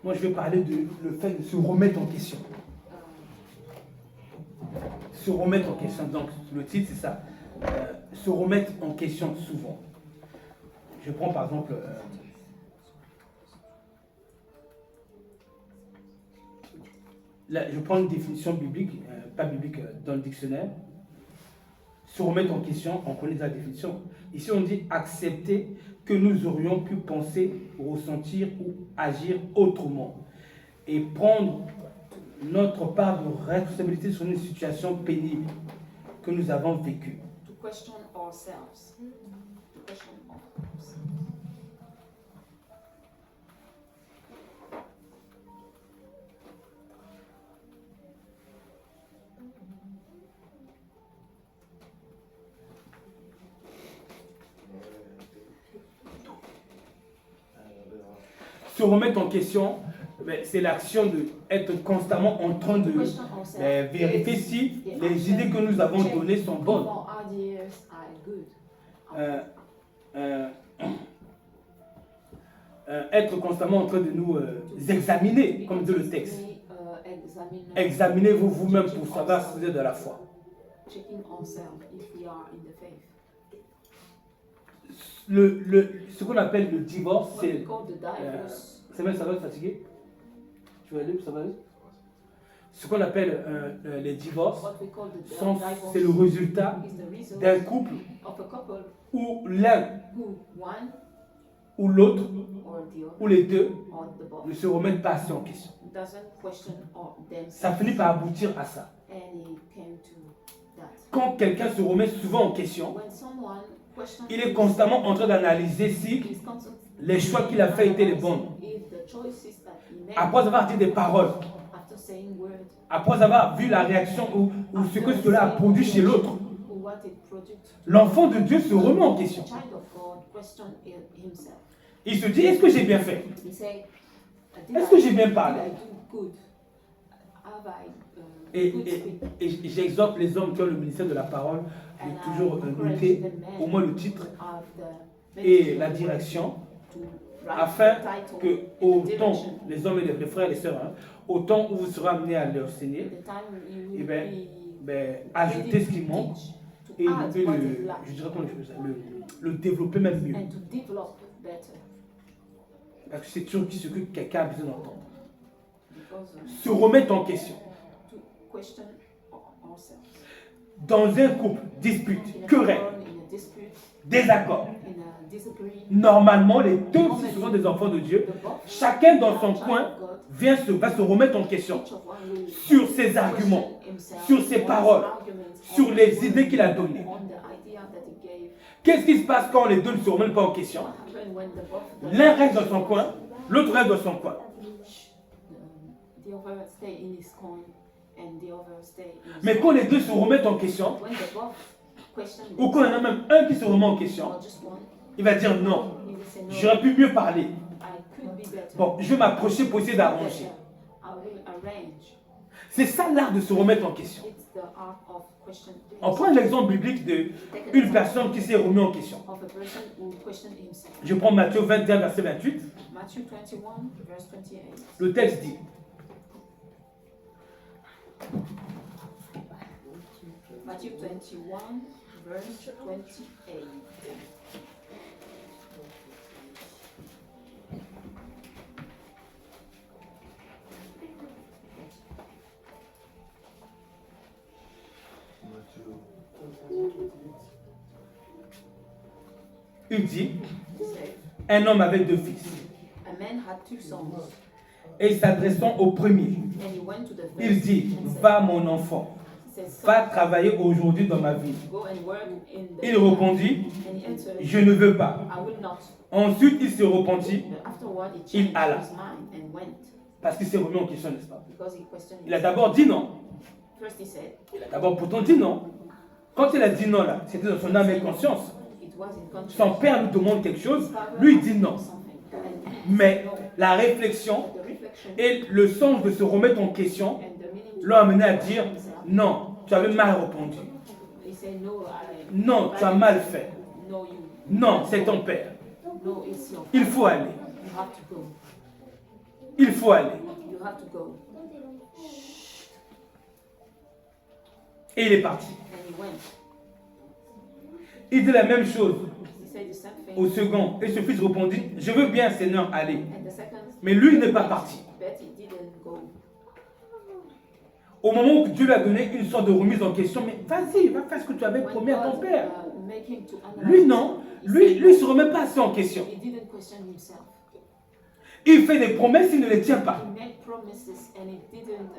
Moi, je vais parler de le fait de se remettre en question. Se remettre en question. Donc, le titre, c'est ça. Se remettre en question souvent. Je prends par exemple... là, je prends une définition biblique, pas biblique, dans le dictionnaire. Se remettre en question, on connaît la définition. Ici, on dit accepter que nous aurions pu penser, ressentir ou agir autrement. Et prendre notre part de responsabilité sur une situation pénible que nous avons vécue. To question ourselves. To question ourselves. Se remettre en question, c'est l'action d'être constamment en train de vérifier si les idées que nous avons données sont bonnes. Être constamment en train de nous examiner, comme dit le texte. Examinez-vous vous-même pour savoir si vous êtes de la foi. Ce qu'on appelle le divorce, c'est... ça va te fatiguer? Tu vas aller, ça va aller? Ce qu'on appelle les divorces, c'est le résultat d'un couple où l'un ou l'autre, ou les deux, ne se remettent pas assez en question. Ça finit par aboutir à ça. Quand quelqu'un se remet souvent en question, il est constamment en train d'analyser si les choix qu'il a faits étaient les bons. Après avoir dit des paroles, après avoir vu la réaction ou ce que cela a produit chez l'autre, l'enfant de Dieu se remet en question. Il se dit, est-ce que j'ai bien fait? Est-ce que j'ai bien parlé? Et j'exhorte les hommes qui ont le ministère de la parole de toujours noter au moins le titre et la direction, afin que autant les hommes et les frères et les sœurs, au temps où vous serez amenés à leur enseigner, ajouter ce qui manque et je dirais le développer même mieux. Parce que c'est toujours ce que quelqu'un a besoin d'entendre. Se remettre en question. Dans un couple, dispute, querelle, désaccord. Normalement, les deux, si ce sont des enfants de Dieu, chacun dans son coin va se remettre en question sur ses arguments, sur ses paroles, sur les idées qu'il a données. Qu'est-ce qui se passe quand les deux ne se remettent pas en question? L'un reste dans son coin, l'autre reste dans son coin. Mais quand les deux se remettent en question, ou quand il y en a même un qui se remet en question, il va dire non, j'aurais pu mieux parler. Bon, je vais m'approcher pour essayer d'arranger. C'est ça l'art de se remettre en question. On prend l'exemple biblique d'une personne qui s'est remise en question. Je prends Matthieu 21, verset 28. Le texte dit: Matthew 21, verse 28. Il dit, un homme avait deux fils. Et s'adressant au premier, il dit, va mon enfant, va travailler aujourd'hui dans ma ville. Il répondit, je ne veux pas. Ensuite, il se repentit, il alla. Parce qu'il s'est remis en question, n'est-ce pas? Il a d'abord dit non. Il a d'abord pourtant dit non. Quand il a dit non, là, c'était dans son âme et conscience. Son père lui demande quelque chose, lui il dit non. Mais la réflexion et le sens de se remettre en question l'ont amené à dire non, tu avais mal répondu. Non, tu as mal fait. Non, c'est ton père. No, it's your Il faut aller. You have to go. Il faut aller. You have to go. Et il est parti. And he went. Il dit la même chose He said the same thing. au second. Et ce fils répondit, je veux bien, Seigneur, aller. And the second, Mais lui, il n'est pas parti. but he didn't go. Au moment où Dieu lui a donné une sorte de remise en question, mais vas-y, va faire ce que tu avais When promis à ton God, père. make him to analyze, Lui, non. Lui ne se remet pas assez en question. he didn't question himself. Il fait des promesses, il ne les tient pas. He made promises and he didn't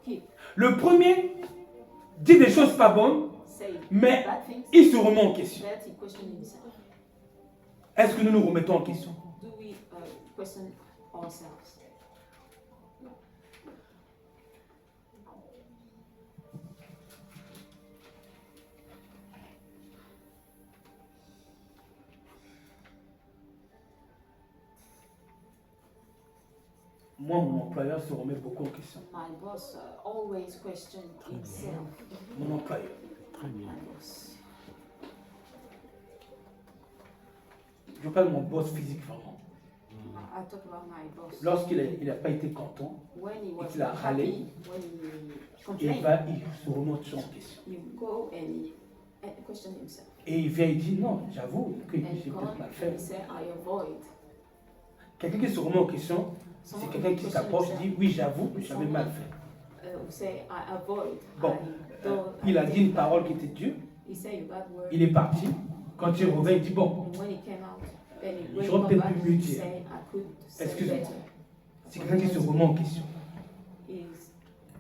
keep. Le premier dit des choses pas bonnes, Say mais bad things, il se remet en question. but he questioned himself. Est-ce que nous nous remettons en question? Do we question ourselves? Moi, mon employeur se remet beaucoup en question. My boss always questioned himself. Mon employeur. My boss. Je parle de mon boss physique vraiment. I talk about my boss. Lorsqu'il n'a pas été content, When he was qu'il a râlé, happy, when he il complained, se remet toujours en question. he go and he question himself. Et il vient et dit non, j'avoue que And j'ai God, peut-être mal fait. he said, I avoid. Quelqu'un qui se remet en question, c'est quelqu'un qui s'approche et dit oui, j'avoue, j'avais mal fait. Say, I avoid. Bon, il a dit une parole qui était Dieu. He said a bad word. Il est parti. Quand il revient, il dit bon, And when he came out, then he j'aurais went peut-être back pu mieux and dire. say, I could say Excuse-moi. better. C'est quelqu'un qui se remet en question. He's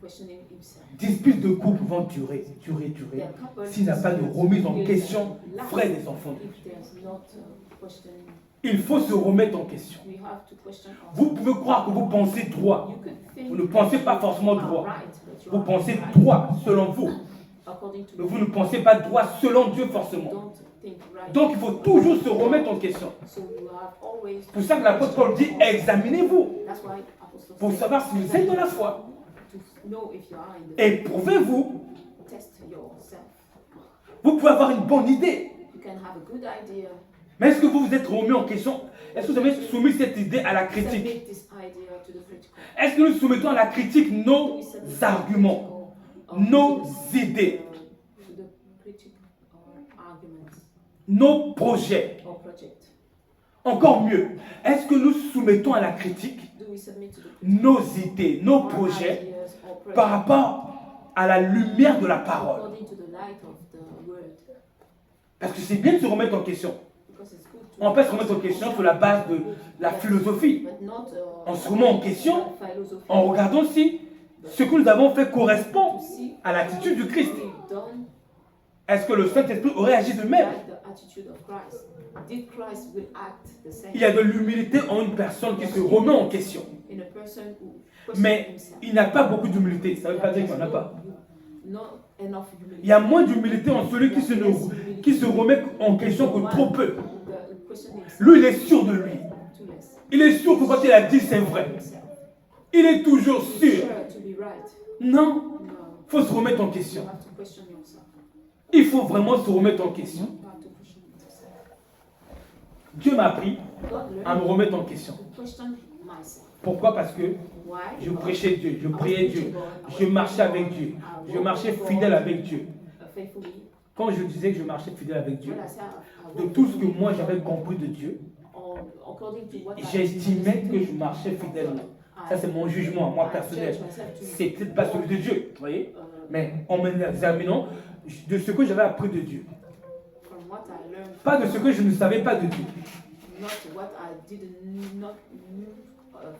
questioning himself. Disputes de couple vont durer. S'il n'y a pas de remise en question, frères des enfants. If there's not questioning, Il faut se remettre en question. we have to question ourselves. Vous pouvez croire que vous pensez droit. You could think Vous ne pensez pas forcément you are droit. right, but you Vous are pensez right droit selon vous. according to Mais vous ne pensez pas droit selon Dieu forcément. don't think right. Donc il faut toujours se remettre en question. So you have always C'est pour ça que l'apôtre Paul dit examinez-vous That's why Apostle pour said, savoir si vous êtes dans la foi. to know if you are in the Éprouvez-vous. test yourself. Vous pouvez avoir une bonne idée. You can have a good idea. Mais est-ce que vous vous êtes remis en question? Est-ce que vous avez soumis cette idée à la critique? Submit this idea to the critical. Est-ce que nous soumettons à la critique nos Do we submit arguments, critical, nos to the- idées, to the critical arguments nos projets? or project? Encore mieux, est-ce que nous soumettons à la critique Do we submit to the critical nos idées, nos or projets ideas or project par rapport à la lumière de la parole? according to the light of the word? Parce que c'est bien de se remettre en question. Because it's good to On peut se remettre en question sur la base de la philosophie. but not, On se remet en question philosophy. en regardant si ce que nous avons fait correspond To see à l'attitude du Christ. what we've done Est-ce que le Saint-Esprit aurait agi de même? like the attitude of Christ. Did Christ will act the same Il y a de l'humilité en une personne qui se remet en question. in a person who questions Mais himself? il n'a pas beaucoup d'humilité. Ça ne veut pas dire qu'il n'y en a pas. Not enough humility. Il y a moins d'humilité en celui qui se remet en question que trop peu. The question himself Lui, il est sûr de lui. too less. Il est sûr que quand il a dit, c'est vrai. Himself. Il est toujours He's sûr. sure to be right. Non, No. il faut se remettre en You question. have to question yourself. Il faut vraiment se remettre en question. You have to question yourself. Dieu m'a appris God à me learned remettre en question. to question myself. Pourquoi? Parce que Why? je prêchais Dieu, je priais Dieu, je marchais avec Dieu, je marchais fidèle avec Dieu. Faithfully. Quand je disais que je marchais fidèle avec Dieu, When I say I de walk tout ce que faithfully, moi j'avais compris de Dieu, according to what I j'estimais que je marchais fidèlement. Ça, c'est mon jugement, moi personnel. C'est peut-être pas celui de Dieu, vous voyez? Mais en m'examinant de ce que j'avais appris de Dieu, From what I learned, pas de ce que je ne savais pas de Dieu. not what I did not know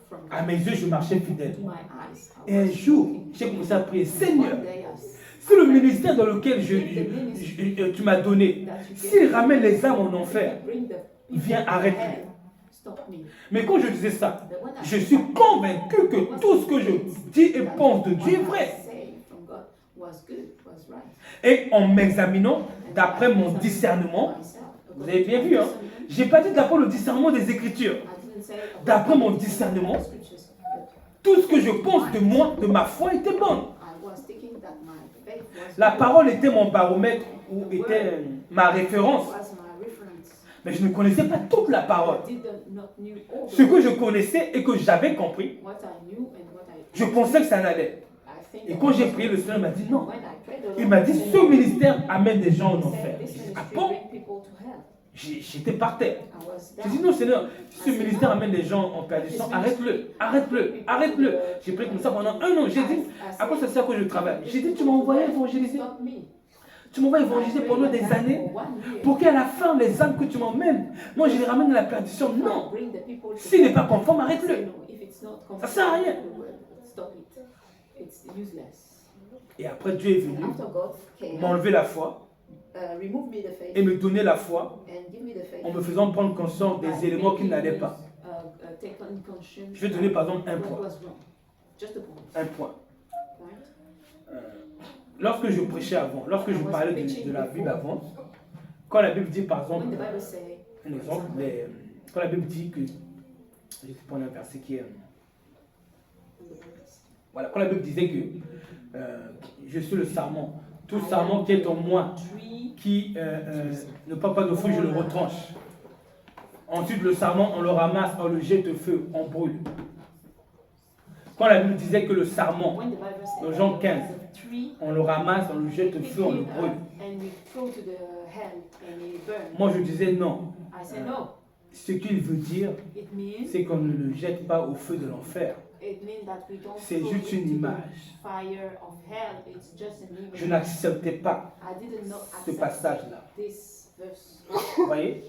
from À mes yeux, je marchais fidèle. to my eyes. I Et un was jour, looking. j'ai commencé à prier, Seigneur, One day I si le ministère dans lequel tu m'as donné, s'il ramène les âmes en enfer, bring the viens, arrête. stop me. Mais quand je disais ça, But when I je suis convaincu que tout ce que je dis et pense de Dieu est what I vrai. say from God was good, was right. Et en m'examinant, d'après mon discernement, vous avez bien vu, hein, je n'ai pas dit d'après le discernement des Écritures. D'après mon discernement, tout ce que je pense de moi, de ma foi, était bon. La parole était mon baromètre ou était ma référence. Mais je ne connaissais pas toute la parole. I did not knew all the Ce que words. je connaissais et que j'avais compris, What I knew and what I je pensais que ça n'allait. I think Et that quand j'ai was prié, le Seigneur m'a dit non. when I prayed the Lord, Il m'a dit, said, ce ministère amène des gens en he said, enfer. this J'ai dit, ah ministry bon? bring people to hell. J'étais par terre. I was J'ai dit, down. non Seigneur, si ce ministère amène des gens en perdition, arrête-le, arrête-le, arrête-le. J'ai prié comme ça pendant 1 an. J'ai dit, à quoi ça sert que je travaille? J'ai dit, tu m'as envoyé évangéliser. Stop me. Tu m'envoies évangéliser pendant des années pour qu'à la fin, les âmes que tu m'emmènes, moi je les ramène à la perdition. Non. S'il n'est pas conforme, arrête-le. Ça sert à rien. Et après, Dieu est venu m'enlever la foi et me donner la foi en me faisant prendre conscience des éléments qui n'allaient pas. Je vais donner par exemple un point. Un point. Lorsque je prêchais avant, lorsque je parlais de la Bible avant, quand la Bible dit par exemple, un exemple, quand la Bible dit que, je vais prendre un verset qui est, voilà, quand la Bible disait que je suis le sarment, tout sarment qui est en moi, qui ne parle pas de feu, je le retranche. Ensuite, le sarment, on le ramasse, on le jette au feu, on brûle. Quand la Bible disait que le sarment, dans Jean 15, on le ramasse, on le jette au feu, on le brûle. Moi, je disais non. Ce qu'il veut dire, c'est qu'on ne le jette pas au feu de l'enfer. C'est juste une image. Je n'acceptais pas ce passage-là. Vous voyez?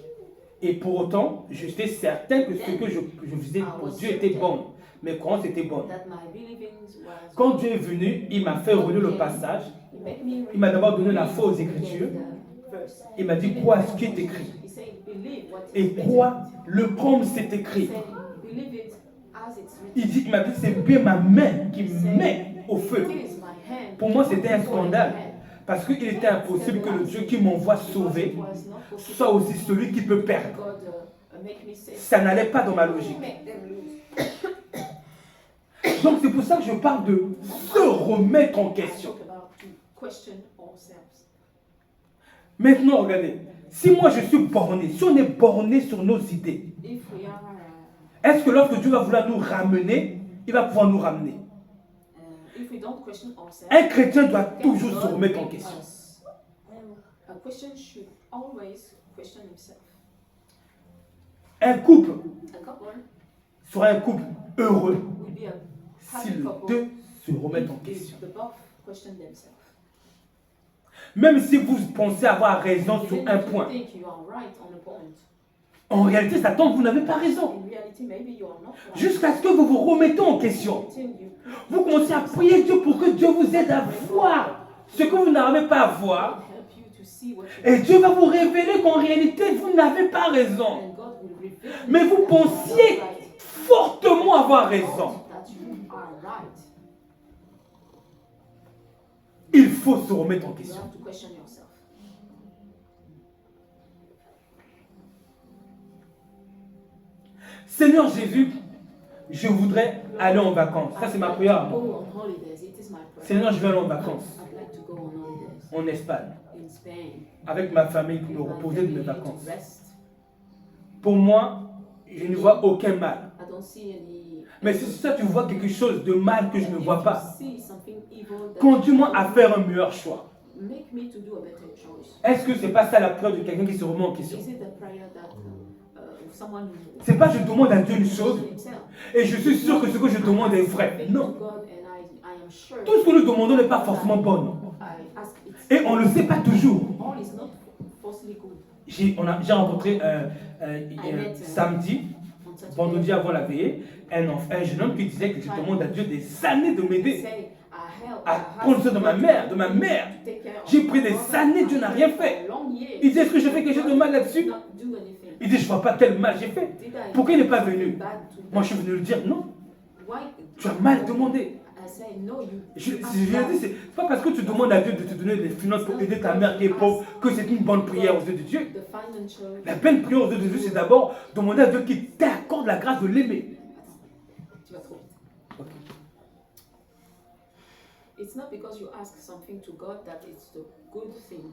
Et pour autant, j'étais certain que ce que je faisais pour Dieu était bon. Mes croyances étaient bonnes. Quand Dieu est venu, il m'a fait relire le passage. Il m'a d'abord donné la foi aux Écritures. Il m'a dit, crois ce qui est écrit. Et crois le comme c'est écrit. Il m'a dit, c'est bien ma main qui me met au feu. Pour moi, c'était un scandale. Parce qu'il était impossible que le Dieu qui m'envoie sauver soit aussi celui qui peut perdre. Ça n'allait pas dans ma logique. Donc c'est pour ça que je parle de se remettre en question. Maintenant, regardez. Si moi je suis borné, si on est borné sur nos idées, est-ce que lorsque Dieu va vouloir nous ramener, il va pouvoir nous ramener? Un chrétien doit toujours se remettre en question. Un couple sera un couple heureux si les deux se remettent en question. Même si vous pensez avoir raison sur un point, en réalité, Satan, vous n'avez pas raison. Jusqu'à ce que vous vous remettez en question. Vous commencez à prier Dieu pour que Dieu vous aide à voir ce que vous n'arrivez pas à voir. Et Dieu va vous révéler qu'en réalité, vous n'avez pas raison. Mais vous pensiez fortement avoir raison. Il faut se remettre en question. Seigneur Jésus, je voudrais aller en vacances. Ça, c'est ma prière. Seigneur, je veux aller en vacances. En Espagne. Avec ma famille pour me reposer de mes vacances. Pour moi, je ne vois aucun mal. Mais si ça, tu vois quelque chose de mal que je ne vois pas, conduis-moi à faire un meilleur choix. Est-ce que ce n'est pas ça la prière de quelqu'un qui se remet en question? C'est pas je demande à Dieu une chose et je suis sûr que ce que je demande est vrai. Non. Tout ce que nous demandons n'est pas forcément bon. Et on ne le sait pas toujours. J'ai rencontré samedi, vendredi avant la veillée, un jeune homme qui disait que je demande à Dieu des années de m'aider à prendre soin de ma mère. J'ai pris des années, Dieu n'a rien fait. Il dit, est-ce que j'ai fait quelque chose de mal là-dessus? Il dit, je ne vois pas quel mal j'ai fait. Pourquoi il n'est pas venu? Moi, je suis venu lui dire, non. Tu as mal demandé. Je lui ai dit, c'est pas parce que tu demandes à Dieu de te donner des finances pour aider ta mère qui est pauvre que c'est une bonne prière aux yeux de Dieu. La bonne prière aux yeux de Dieu, c'est d'abord demander à Dieu qu'il t'accorde la grâce de l'aimer. It's not because you ask something to God that it's the good thing.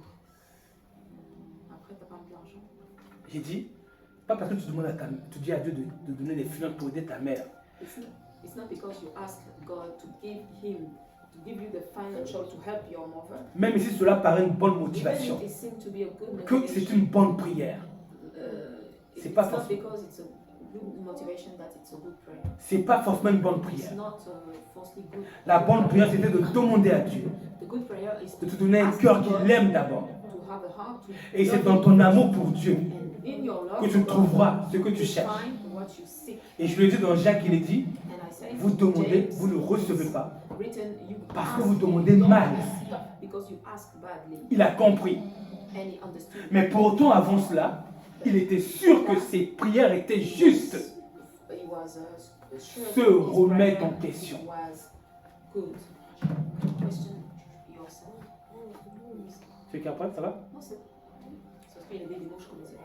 Après, t'as pas de l'argent. J'ai dit, pas parce que tu demandes tu dis à Dieu de donner des finances pour aider ta mère. It's not because you ask God to give you the financial to help your mother. Même si cela paraît une bonne motivation, Even if it seemed to be a good que c'est une bonne prière. it's pas not forcément. because it's a good motivation that it's a good prayer. C'est pas forcément une bonne prière. It's not falsely good. La bonne prière, c'était de demander à Dieu The good prayer is de te donner un cœur qui l'aime d'abord. to have a heart to Et c'est dans ton amour pour Dieu and in your love que tu trouveras ce que tu cherches. find what you seek. Et je lui ai dit dans Jacques, il est dit, And I say, vous demandez, James, vous ne recevez pas. written, you Parce que ask vous demandez and you mal. don't receive because you ask badly. Il a compris. And he understood. Mais pourtant, avant cela, il était sûr que ses prières étaient justes. He was sure Se that his remettre prayer en question. was good. Question yourself. Tu veux qu'après, ça va? Non, c'est parce qu'il y a des mots que je connaissais pas.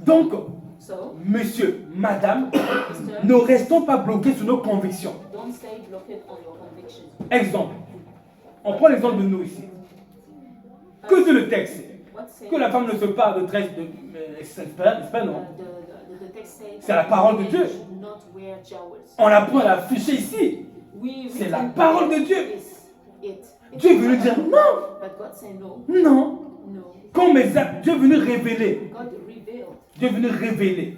Donc, So, monsieur, madame, Mr. ne restons pas bloqués sur nos convictions. Don't stay blocked on your convictions. Exemple. On prend l'exemple de nous ici. Que dit le texte? What say Que la femme ne se parle de tresse de... C'est pas non. the text says C'est la parole de women Dieu. should not wear jewels. On a pu l'afficher ici. C'est la parole de Dieu. Dieu est venu dire non. But God said no. Non. No. Quand Dieu est venu révéler. God revealed. Dieu est venu révéler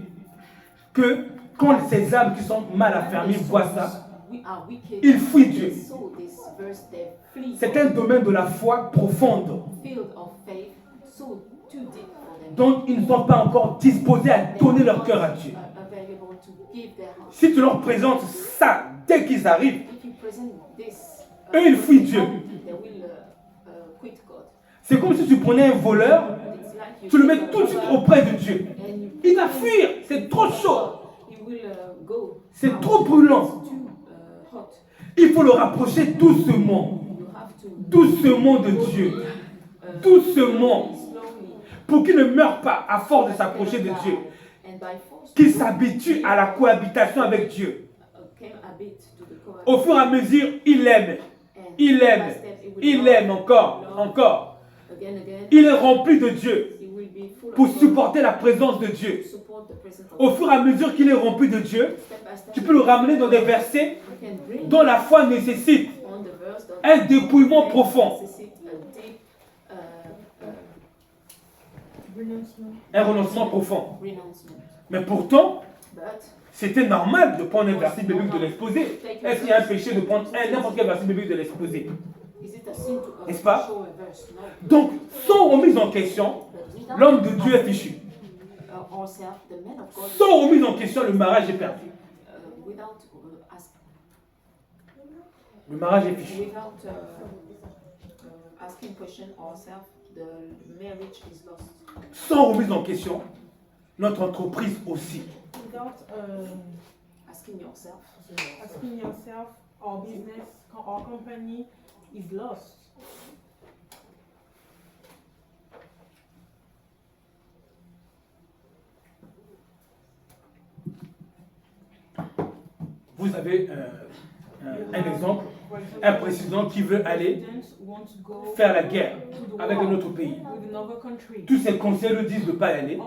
que quand ces âmes qui sont mal affermies voient ça, We are wicked. ils fuient Dieu. So this verse, they flee. C'est un domaine de la foi profonde. Field of faith, so too deep for them. Donc ils ne sont pas encore disposés à donner leur cœur à Dieu. Available to give their heart. Si tu leur présentes ça dès qu'ils arrivent, If you present this, eux ils fuient Dieu. they will quit God. C'est comme si tu prenais un voleur, It's like you tu le take mets a tout de suite lover auprès de Dieu. and you Il va fuir, c'est trop chaud, He will go. c'est trop brûlant. It's too hot. Il faut le rapprocher doucement, You have to doucement de Dieu, doucement, slowly pour qu'il ne meure pas à force de s'approcher de Dieu, and by force qu'il s'habitue à la cohabitation avec Dieu. came a bit to the core. Au fur et à mesure, il aime, il aime, il aime encore, encore. Again, Il est rempli de Dieu he will be full pour of God supporter la présence de Dieu. to support the presence of Au fur et à mesure qu'il est rempli de Dieu, Step by step, tu peux le ramener dans des versets you can bring dont la foi nécessite on the verse that un dépouillement profond, necessite a deep un renoncement profond. renouncement. Mais pourtant, But c'était normal de prendre un verset biblique de l'exposer. Est-ce qu'il y a un péché de prendre n'importe quel verset biblique de l'exposer? is it a sin to N'est-ce pas? show a verse? No. Donc, sans remise en question, But without l'homme de Dieu est fichu. ourselves, the man of God, Sans remise en question, le mariage est perdu. without Le mariage est fichu. without asking question ourselves, the marriage is lost. Sans remise en question, notre entreprise aussi. Without Asking yourself, asking yourself, our business, our company is lost. Vous avez un exemple, un président qui veut aller faire la guerre avec un autre pays. With another country. Tous ses conseillers lui disent de ne pas y aller.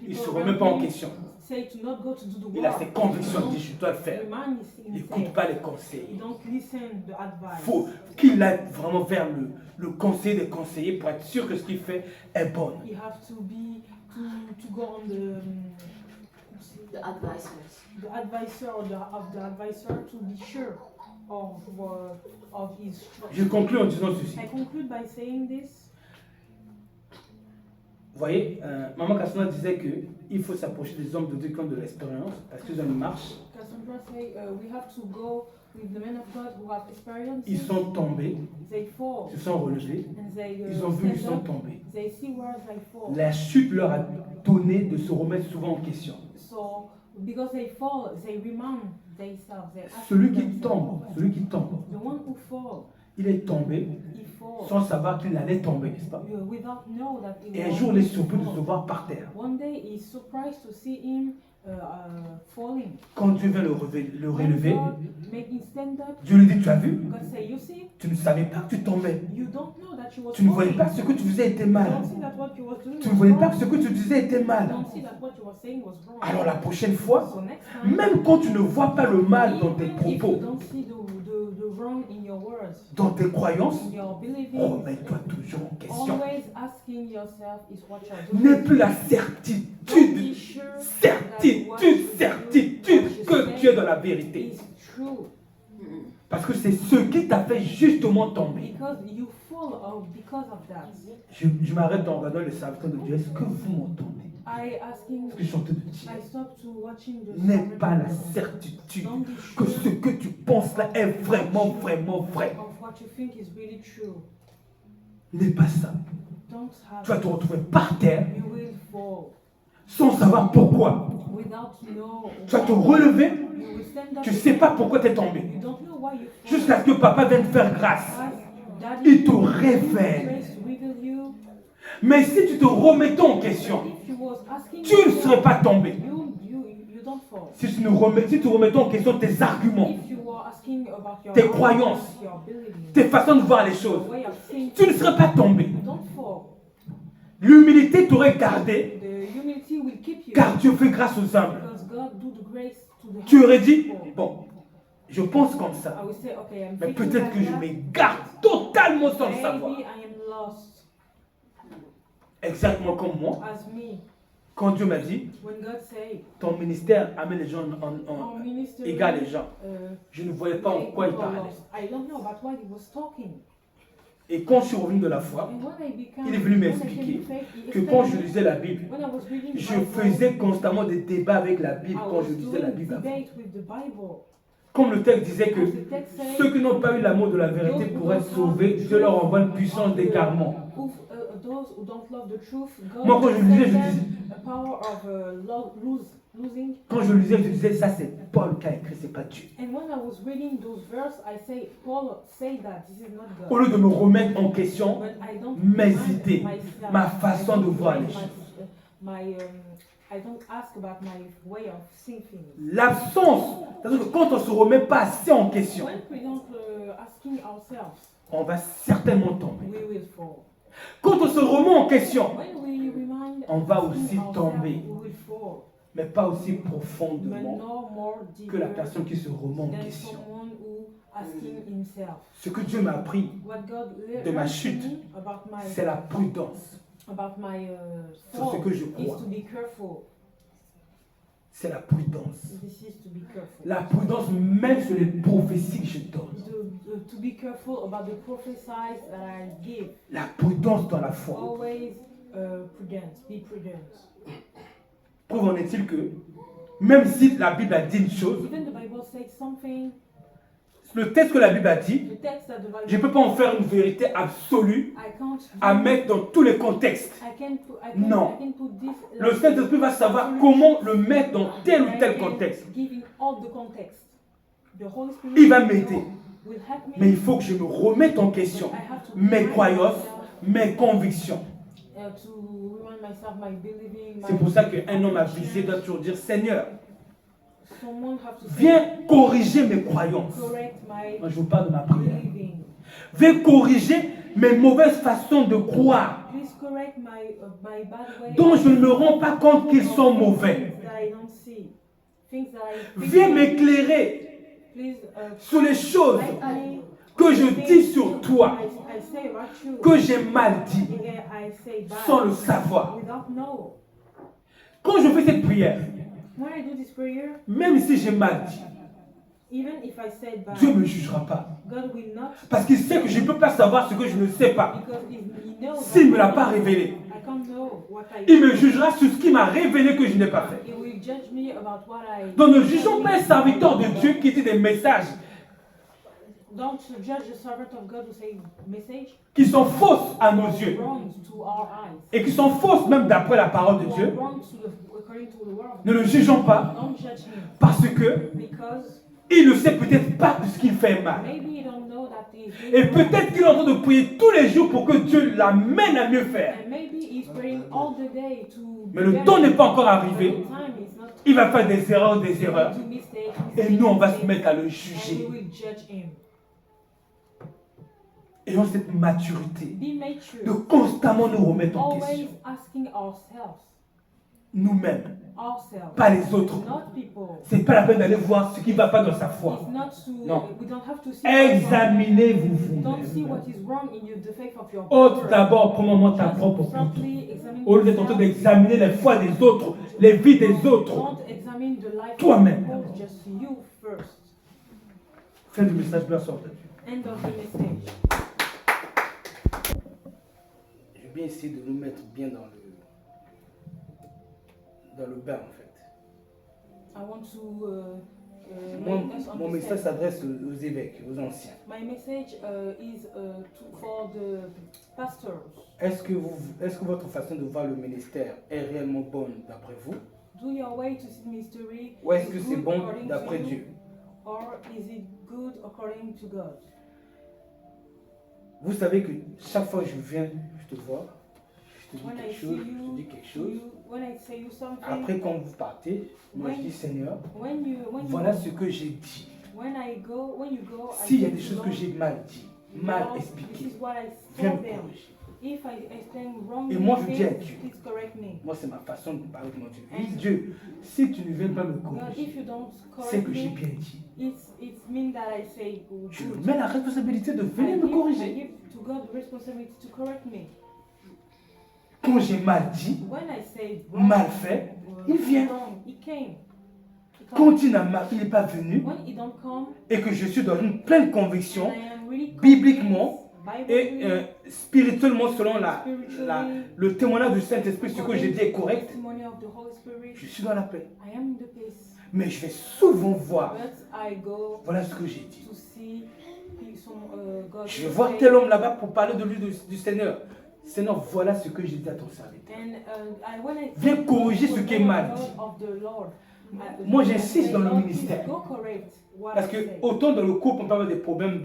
Il ne se remet pas en question. Say to not go to do the Il a war. ses convictions, il dit je dois le faire. The man is Il n'écoute insane. pas les conseils. You don't listen the advice. Il faut qu'il aille vraiment vers le conseiller des conseillers pour être sûr que ce qu'il fait est bon. You have to be to go on the advisors. the advisor of the advisor to be sure of his. Je conclue en disant ceci. I conclude by saying this. Vous voyez, Maman Cassandra disait qu'il faut s'approcher des hommes de Dieu qui ont de l'expérience parce qu'ils ont une marche. Cassandra say we have to go with the men of God who have experience. Ils sont tombés, They fall ils se sont relevés, and they ils ont vu, ils stand sont up. tombés. They see where they fall. La chute leur a donné de se remettre souvent en question. So because they fall, they remind themselves. They ask Celui qui themselves. tombe, The one who fall, il est tombé he falls sans savoir qu'il allait tomber, n'est-ce pas? without know that he Et un was jour, il est going to surpris de fall. se voir par terre. One day he's surprised to see him falling. Quand Dieu vient le relever, God make him stand up. Dieu lui dit, tu as vu? God say, you see, Tu ne savais pas que tu tombais. you don't know that you was Tu ne voyais falling. pas que ce que tu faisais était You mal. don't see that what you was doing Tu ne was voyais wrong. pas que ce que tu disais était You mal. don't see that what you were saying was wrong. Alors la prochaine fois, So next time, même quand tu ne vois pas le mal dans tes even if you propos, don't see the wrong in your words, dans tes croyances, in your believing, remets-toi toujours en question. always asking yourself is what you're doing. N'aie plus la Don't certitude, be sure certitude que tu es dans la vérité. is true. Parce que c'est ce qui t'a fait justement tomber. Because you fall out because of that. Je m'arrête en regardant le serviteur de Dieu. Est-ce que vous m'entendez? I asking, Ce que je suis en train de dire. I stopped to watching the N'aie sermon pas la of certitude Don't be que sure ce que tu penses là est vraiment vrai. what you think is really true. N'aie pas ça. Don't Tu vas have te retrouver par terre you will fall sans savoir pourquoi. without know. Tu vas te relever. You will stand up. Tu ne sais pas pourquoi tu es tombé. You don't know why you fall. Jusqu'à ce que papa vienne te faire grâce. Ask Daddy Il te to révèle. grace reveal you. Mais si tu te remettais en question, If you was asking tu ne serais pas tombé. you don't fall. Si tu remettais en question tes arguments, If you were asking about your tes croyances, your believing, tes façons de voir les choses, the way of thinking, tu ne serais pas tombé. don't fall. L'humilité t'aurait gardé, The humility will keep you. car Dieu fait grâce aux humbles. Because God do the grace to the Tu aurais dit, humble. bon, je pense comme ça, I will say, okay, I'm mais thinking peut-être like que je that. m'égare totalement sans le savoir. Maybe I am lost Exactement comme moi, as me. quand Dieu m'a dit, When God said, ton ministère amène les gens our minister égale les gens. uh, Je ne voyais pas en quoi il parlait. I don't know about what he was talking. Et quand je suis revenu de la foi, And when I became, il est venu when I m'expliquer came to faith, he que quand je explained lisais la Bible, when I was reading the je Bible, faisais constamment des débats avec la Bible I quand was je lisais la doing Bible. debate with the Bible. Comme le texte disait que As the text says, ceux qui n'ont pas eu l'amour de la vérité pourraient être sauvés, Dieu leur envoie une puissance d'égarement. Those who don't love the truth, God Moi, quand je lisais, je sends disais, them a power of losing. quand je lisais, je disais, ça c'est Paul qui a écrit, c'est pas Dieu. And when I was reading those verses, I say, Paul say that this is not Au God. lieu de me remettre en question, But I don't mes mind idées, myself. ma façon de voir les I choses. I don't ask about my way of thinking. L'absence, c'est-à-dire que quand on ne se remet pas assez en question, When we don't asking ourselves, on va certainement tomber. we will fall. Quand on se remet en question, When we remind on va asking aussi ourselves, tomber. we will fall. mais pas aussi But profondément no more que la deeper personne qui se remet en than question. someone who asking himself. Ce que Dieu m'a appris, What God de ma learned chute, me c'est la prudence. about my Sur ce fall que je is crois. to be careful. C'est la prudence. This is to be careful. La prudence même sur les prophéties que je donne. To be careful about the prophecies that I give. La prudence dans la foi. Always prudent. Be prudent. Preuve en est-il que, même si la Bible a dit une chose, Even the Bible says something. le texte que la Bible a dit, The text that the Bible. je ne peux pas en faire une vérité absolue I can't. à mettre dans tous les contextes. Non. I can put this. Le Saint-Esprit va savoir comment le mettre dans tel ou tel contexte. Giving all the context. The Holy Spirit Il va m'aider. will help me. Mais il faut que je me remette en question I have to mes remind croyances, myself, mes convictions. to remind myself my believing. C'est pour ça qu'un homme avisé doit toujours dire, Seigneur, Someone have to say, viens corriger mes croyances. correct my Moi, je vous parle de ma prière. believing. Viens corriger mes mauvaises façons de croire, Please correct my bad way. dont je ne me rends pas compte qu'ils sont mauvais. Things that I don't see. Things that I think Viens about. m'éclairer Please sur les choses light me. que je dis sur toi, I say about you. que j'ai mal dit, I say bad. sans le savoir. Without know. Quand je fais cette prière, When I do this prayer, même si j'ai mal dit, even if I said bad, Dieu ne me jugera pas. God will not, Parce qu'il sait que je ne peux pas savoir ce que je ne sais pas. because he knows S'il ne me that l'a pas révélé, I can't know what I il me jugera sur ce qu'il m'a révélé que je n'ai pas fait. He will judge me about what I Donc ne jugeons pas un serviteur de Dieu qui dit des messages Don't judge the servant of God who say message qui sont fausses à nos yeux wrong to our eyes. et qui sont fausses même d'après la parole de Or Dieu. wrong according to the world. Ne le jugeons pas Don't judge him parce que because il ne sait peut-être pas de ce qu'il fait mal. maybe you don't know that he's Et doing wrong. peut-être qu'il est en train de prier tous les jours pour que Dieu l'amène à mieux faire. And maybe he's praying all the day to Mais le temps n'est pas encore arrivé. but the time is not Il va faire des erreurs, He will do mistakes, et nous, on va se mistakes, mettre à le and we juger. will judge him. Ayons cette maturité Be mature. de constamment nous remettre en Always question. asking ourselves, Nous-mêmes, ourselves, pas les autres. not people. C'est pas la peine d'aller voir ce qui ne va pas dans sa foi. It's not to, Non. we don't have to see what's wrong. Examinez-vous Don't see vous-même. what is wrong in you, the faith of your Ôte brother. d'abord, premièrement, ta Just propre foi. firstly examine Au lieu d'être en train yourself. d'examiner les foi des autres, les vies des autres. Don't examine the life Toi-même. of people, just you first. Fin du message, gloire soit à Dieu. End of the message. Je vais bien essayer de nous mettre bien dans le bain, en fait. I want to Moi, make us mon message understand. s'adresse aux évêques, aux anciens. My message is for the pastors. Est-ce que votre façon de voir le ministère est réellement bonne d'après vous? Do your way to see mystery Ou est-ce is que c'est good bon according d'après to you, Dieu? or is it good according to God? Vous savez que chaque fois que je viens, je te vois, je te dis When I quelque see chose, je te you, dis quelque chose. when I say you something, Après, quand vous partez, moi je dis Seigneur, when voilà ce que j'ai dit. when you go, S'il y a say des to choses Lord, que j'ai mal dit, mal Lord, expliquées, this is what I viens told me them. corriger. If I explain wrongly, Et moi, je dis à things, Dieu. please correct me. Moi, c'est ma façon de parler avec mon Dieu. Je dis Dieu, si tu ne viens pas me God, if corriger, you don't c'est correct que j'ai me, bien dit. it's mean that I say good. Je me mets la responsabilité de I venir me I corriger. give to God the responsibility to correct me. Quand j'ai mal dit, When I say mal fait, il vient. wrong, he came. He quand comes. il n'est pas venu, When he don't come, et que je suis dans une pleine and conviction, I am really bibliquement, convinced, et biblically, spirituellement, selon spiritually, le témoignage du Saint-Esprit, ce que j'ai dit est correct, testimony of the Holy Spirit, je suis dans la paix. I am in the peace. Mais je vais souvent voir, But I go voilà ce que j'ai dit. to see some God. Je vais voir tel homme là-bas pour parler de lui, du Seigneur. Seigneur, voilà ce que j'ai dit à ton serviteur. And when I Viens corriger ce qui est mal dit. of the Lord, Moi, j'insiste dans le Lord, ministère. go correct what Parce I que say. autant dans le couple, on peut avoir des problèmes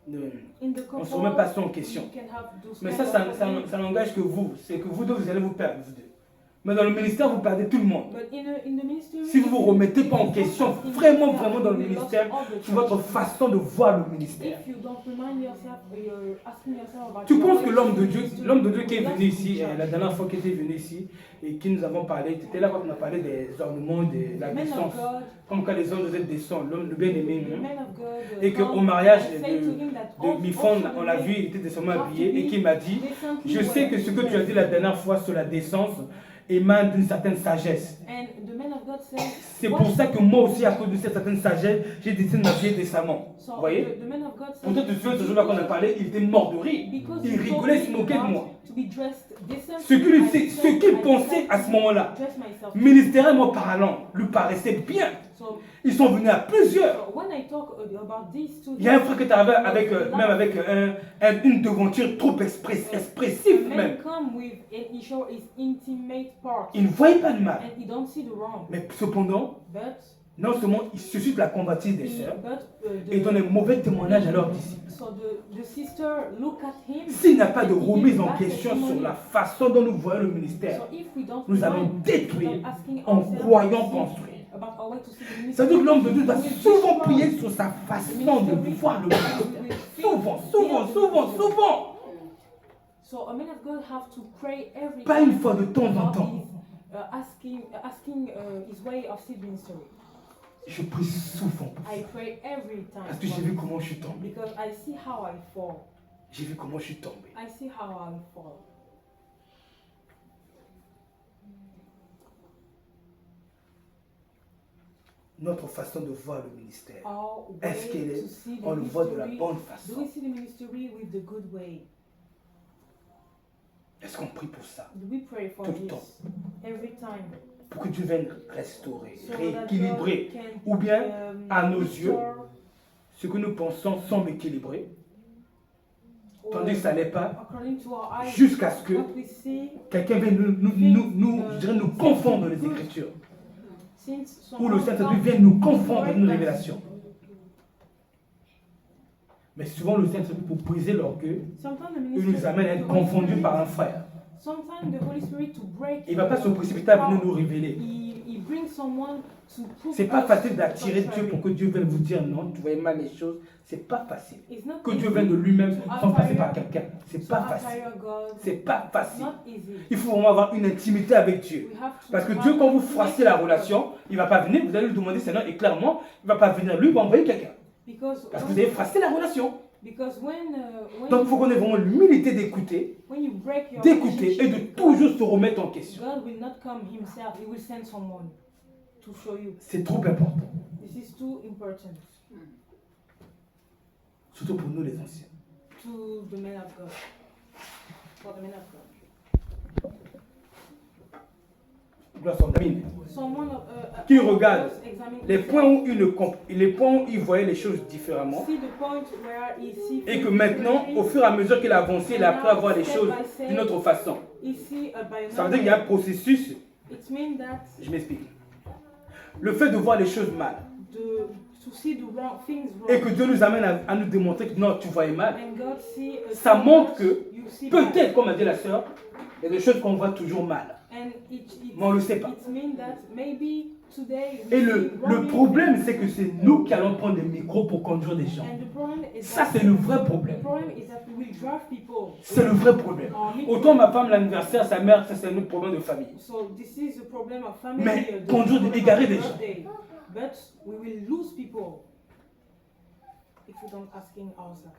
In the on ne se couple, remet pas ça en question. you can have those Mais kind ça of problems. ça n'engage que vous. C'est que vous deux, vous allez vous perdre, vous deux. Mais dans le ministère, vous perdez tout le monde. But in the ministry, Si vous ne vous remettez pas en question vraiment, vraiment dans le we lost ministère, all the sur votre church. façon de voir le ministère. If you don't remind yourself, you're asking yourself about Tu your penses que way l'homme to de Dieu qui est lost venu ici, the church. la dernière fois qu'il était venu ici, et qui nous avons parlé, tu étais là quand on a parlé des ornements, de la The man descente. of God, Comme quand les hommes devaient descendre, l'homme, le bien-aimé. the hein. man of God, Et qu'au come mariage and say to him that de Mifon, also on the l'a man vu, il était décemment have habillé to et be qui m'a dit, decently je sais que ce que tu as dit la dernière fois sur la décence émane d'une certaine sagesse. And the man of God said, C'est pour ça que moi aussi, à cause de cette certaine sagesse, j'ai décidé de m'habiller décemment. so Vous voyez? the man of God said, Pourtant, tu te souviens, ce jour-là qu'on a parlé, il était mort de rire. because Il you told rigolait, il me se moquait de not moi. to be dressed decently, Ce qu'il I ce said qu'il I pensait decided à ce moment-là, to dress myself. ministériellement parlant, lui paraissait bien. So, Ils sont venus à plusieurs. so when I talk about these two, Il y a un frère qui est arrivé avec, même avec une devanture trop expressive man même. come with and he show his intimate part, Il ne voyait pas de mal. and he don't see the wrong, Mais cependant, but non seulement il suscite la convoitise des sœurs the- et donne un mauvais témoignage à leurs disciples. So the sister look at him. S'il n'y a pas de and he remise gives en back question testimony. sur la façon dont nous voyons le ministère, So if we don't nous allons mind, détruire without asking en ourselves croyant to construire. see about our way to see the ministry, Ça veut dire que l'homme de Dieu doit we will souvent destroy prier sur sa façon de voir le ministère. Souvent. So a man of God have to pray every Pas time une fois de temps en about temps. his, asking his way of seed ministry. Je prie souvent pour ça. I pray every time Parce que j'ai vu comment je suis tombé. because I see how I fall. J'ai vu comment je suis tombé. I see how I fall. Notre façon de voir le ministère, Our est-ce way qu'elle est, to see the on le voit de la ministry. bonne Do façon? we see the ministry with the good way? Est-ce qu'on prie pour ça? Do we pray for Tout le this temps. every time? Pour que Dieu vienne restaurer, So that rééquilibrer. God can, Ou bien, à nos yeux, restore, ce que nous pensons semble équilibré, or tandis que ça n'est pas, according to our eyes, jusqu'à ce que what we see, quelqu'un vienne je dirais, nous confondre les Écritures. since Ou le someone Saint-Esprit comes vienne nous confondre correct une us. révélation. Mais souvent, le Saint-Esprit, pour briser l'orgueil, Sometimes the il ministry, nous amène à être the Holy confondus Spirit- par un frère. Sometimes the Holy Spirit to break. Il ne va pas se précipiter à venir nous révéler. He bring someone to prove C'est pas us facile d'attirer Dieu contrary. pour que Dieu vienne vous dire non, tu voyais mal les choses. C'est pas facile. It's not Que Dieu easy vienne de lui-même to sans passer par attire- quelqu'un. C'est to pas facile. attire God. C'est pas It's facile. not easy. Il faut vraiment avoir une intimité avec Dieu. We have to Parce que have Dieu, quand vous a froissez la relationship with relation, il ne va pas venir, vous allez lui demander Seigneur, et clairement, il ne va pas venir, lui, il va envoyer quelqu'un. God. Because Parce que vous when- avez froissé la relation. Because Donc il faut qu'on ait vraiment l'humilité d'écouter, when you break your d'écouter et de relationship with toujours se remettre en question. God will not come himself. He will send someone to show you. C'est trop important. This is too important Surtout pour nous les anciens. to the men of God. For the men of God. Gloire soit à Dieu. Someone Qui regarde just examine Les points où il ne les points où il voyait les choses différemment. see the point where he see Et que things maintenant, differently. au fur et à mesure qu'il a avancé, il a appris à voir les choses d'une autre façon. He see by Ça veut dire qu'il y a un processus. It means that Je m'explique. Le fait de voir les choses mal to see the wrong things wrong. et que Dieu nous amène à nous démontrer que non, tu voyais mal. And God see Ça montre que you see bad. peut-être, comme a dit la sœur, il y a des choses qu'on voit toujours mal. And Mais on le sait pas. It means that maybe today we Et see le wrong problème, things. c'est que c'est nous qui allons prendre des micros pour conduire des gens. And the problem is Ça, that c'est le vrai the problème. problem is that we will drive people. C'est le vrai problème. Autant ma femme, l'anniversaire, sa mère, ça c'est un autre problème de famille. So this is the problem of family. Mais the conduire, problem of égarer des gens. birthday. But we will lose people if we don't asking ourselves.